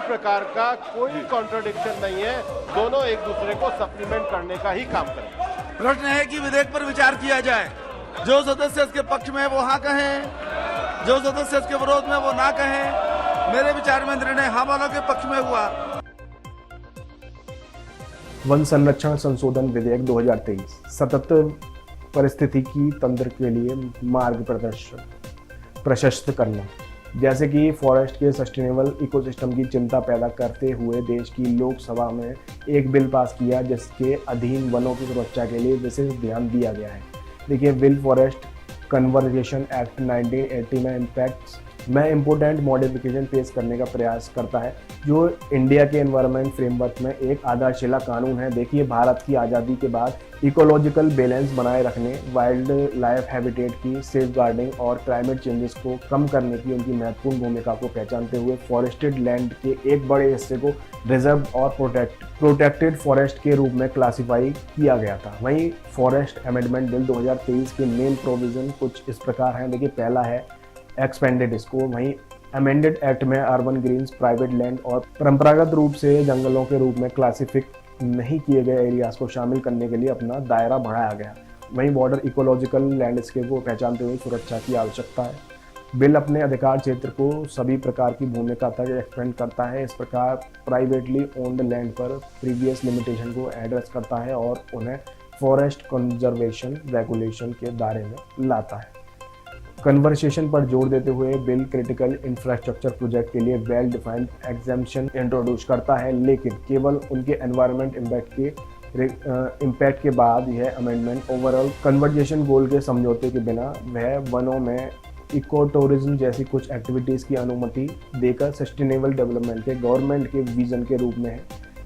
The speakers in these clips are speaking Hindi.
प्रकार का कोई कॉन्ट्रडिक्शन नहीं है, दोनों एक दूसरे को सप्लीमेंट करने का ही काम करें। प्रश्न है कि विधेयक पर विचार किया जाए, जो सदस्य इसके पक्ष में वो हाँ कहें, जो सदस्य इसके विरोध में वो ना कहें। मेरे विचार में निर्णय हाँ वालों के पक्ष में हुआ। वन संरक्षण संशोधन विधेयक 2023 सतत पारिस्थितिकी तंत्र के लिए मार्ग प्रशस्त करना। जैसे कि फॉरेस्ट के सस्टेनेबल इकोसिस्टम की चिंता पैदा करते हुए देश की लोकसभा में एक बिल पास किया, जिसके अधीन वनों की सुरक्षा के लिए विशेष ध्यान दिया गया है। देखिए, बिल फॉरेस्ट कन्वर्जेशन एक्ट 1980 में इम्पैक्ट्स में इम्पोर्टेंट मॉडिफिकेशन पेश करने का प्रयास करता है, जो इंडिया के एनवायरनमेंट फ्रेमवर्क में एक आधारशिला कानून है। देखिए, भारत की आज़ादी के बाद इकोलॉजिकल बैलेंस बनाए रखने, वाइल्ड लाइफ हैबिटेट की सेफगार्डिंग और क्लाइमेट चेंजेस को कम करने की उनकी महत्वपूर्ण भूमिका को पहचानते हुए फॉरेस्टेड लैंड के एक बड़े हिस्से को रिजर्व और प्रोटेक्टेड फॉरेस्ट के रूप में क्लासिफाई किया गया था। वहीं फॉरेस्ट अमेंडमेंट बिल 2023 के मेन प्रोविजन कुछ इस प्रकार हैं। देखिए, पहला है एक्सपेंडेड स्कोप। वहीं अमेंडेड एक्ट में अर्बन ग्रीन्स, प्राइवेट लैंड और परंपरागत रूप से जंगलों के रूप में क्लासिफिक नहीं किए गए एरियाज को शामिल करने के लिए अपना दायरा बढ़ाया गया। वहीं बॉर्डर इकोलॉजिकल लैंडस्केप को पहचानते हुए सुरक्षा की आवश्यकता है। बिल अपने अधिकार क्षेत्र को सभी प्रकार की भूमिका तक एक्सपेंड करता है। इस प्रकार प्राइवेटली ओन्ड लैंड पर प्रीवियस लिमिटेशन को एड्रेस करता है और उन्हें फॉरेस्ट कंजर्वेशन रेगुलेशन के दायरे में लाता है। कन्वर्सेशन पर जोर देते हुए बिल क्रिटिकल इंफ्रास्ट्रक्चर प्रोजेक्ट के लिए वेल डिफाइंड एग्जेम्पशन इंट्रोड्यूस करता है, लेकिन केवल उनके एनवायरनमेंट इम्पैक्ट के बाद यह अमेंडमेंट ओवरऑल कन्वर्जेशन गोल के समझौते के बिना वह वनों में इको टूरिज्म जैसी कुछ एक्टिविटीज़ की अनुमति देकर सस्टेनेबल डेवलपमेंट के गवर्नमेंट के विजन के रूप में है।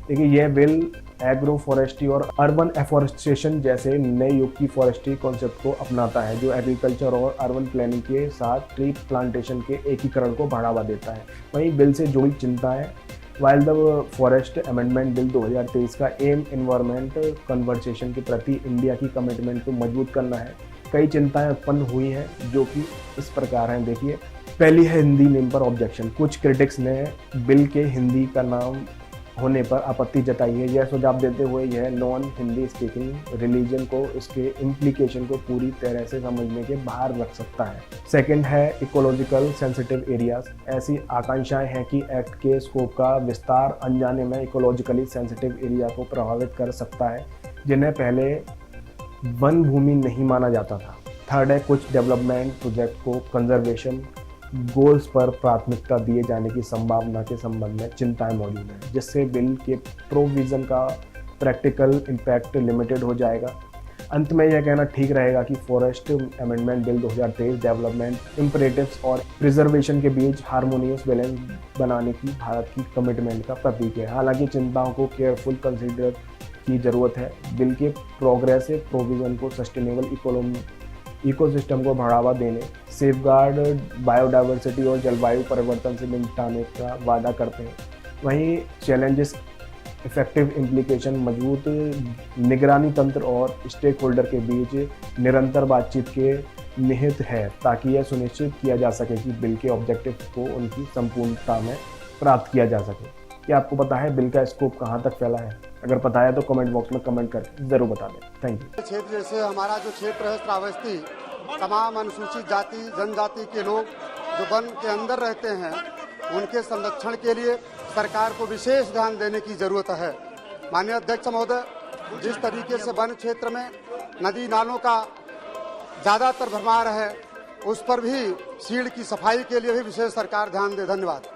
देखिए, यह बिल एग्रो फॉरेस्ट्री और अर्बन एफॉरेस्टेशन जैसे नए युग की फॉरेस्ट्री कॉन्सेप्ट को अपनाता है, जो एग्रीकल्चर और अर्बन प्लानिंग के साथ ट्री प्लांटेशन के एकीकरण को बढ़ावा देता है। वहीं बिल से जुड़ी चिंताएं। While the forest amendment bill 2023 का एम एनवायरनमेंट कन्वर्सेशन के प्रति इंडिया की कमिटमेंट को मजबूत करना है। कई चिंताएं उत्पन्न हुई हैं, जो कि इस प्रकार हैं। देखिए, पहली है हिंदी नेम पर ऑब्जेक्शन। कुछ क्रिटिक्स ने बिल के हिंदी का नाम होने पर आपत्ति जताई है। यह सुझाव देते हुए यह नॉन हिंदी स्पीकिंग रिलीजन को इसके इम्प्लीकेशन को पूरी तरह से समझने के बाहर रख सकता है। सेकंड है इकोलॉजिकल सेंसिटिव एरियाज। ऐसी आकांक्षाएं हैं कि एक्ट के स्कोप का विस्तार अनजाने में इकोलॉजिकली सेंसिटिव एरिया को प्रभावित कर सकता है, जिन्हें पहले वन भूमि नहीं माना जाता था। थर्ड है कुछ डेवलपमेंट प्रोजेक्ट को कंजर्वेशन गोल्स पर प्राथमिकता दिए जाने की संभावना के संबंध में चिंताएं मौजूद हैं, जिससे बिल के प्रोविजन का प्रैक्टिकल इम्पैक्ट लिमिटेड हो जाएगा। अंत में यह कहना ठीक रहेगा कि फॉरेस्ट अमेंडमेंट बिल 2023 डेवलपमेंट इम्परेटिव्स और प्रिजर्वेशन के बीच हार्मोनियस बैलेंस बनाने की भारत की कमिटमेंट का प्रतीक है। हालांकि चिंताओं को केयरफुल कंसीडर की ज़रूरत है। बिल के प्रोग्रेसिव प्रोविज़न को सस्टेनेबल इकोसिस्टम को बढ़ावा देने, सेफगार्ड बायोडाइवर्सिटी और जलवायु परिवर्तन से निपटाने का वादा करते हैं। वहीं चैलेंजेस इफेक्टिव इम्प्लीकेशन, मजबूत निगरानी तंत्र और स्टेक होल्डर के बीच निरंतर बातचीत के निहित है, ताकि यह सुनिश्चित किया जा सके कि बिल के ऑब्जेक्टिव को उनकी संपूर्णता में प्राप्त किया जा सके। क्या आपको पता है बिल का स्कोप कहाँ तक फैला है? अगर पता है तो कमेंट बॉक्स में कमेंट करके जरूर बता दें। Thank you. क्षेत्र जैसे हमारा जो क्षेत्र है श्रावस्ती, तमाम अनुसूचित जाति जनजाति के लोग जो वन के अंदर रहते हैं, उनके संरक्षण के लिए सरकार को विशेष ध्यान देने की जरूरत है। माननीय अध्यक्ष महोदय, जिस तरीके से वन क्षेत्र में नदी नालों का ज़्यादातर भरमार है, उस पर भी सीड़ की सफाई के लिए भी विशेष सरकार ध्यान दे। धन्यवाद।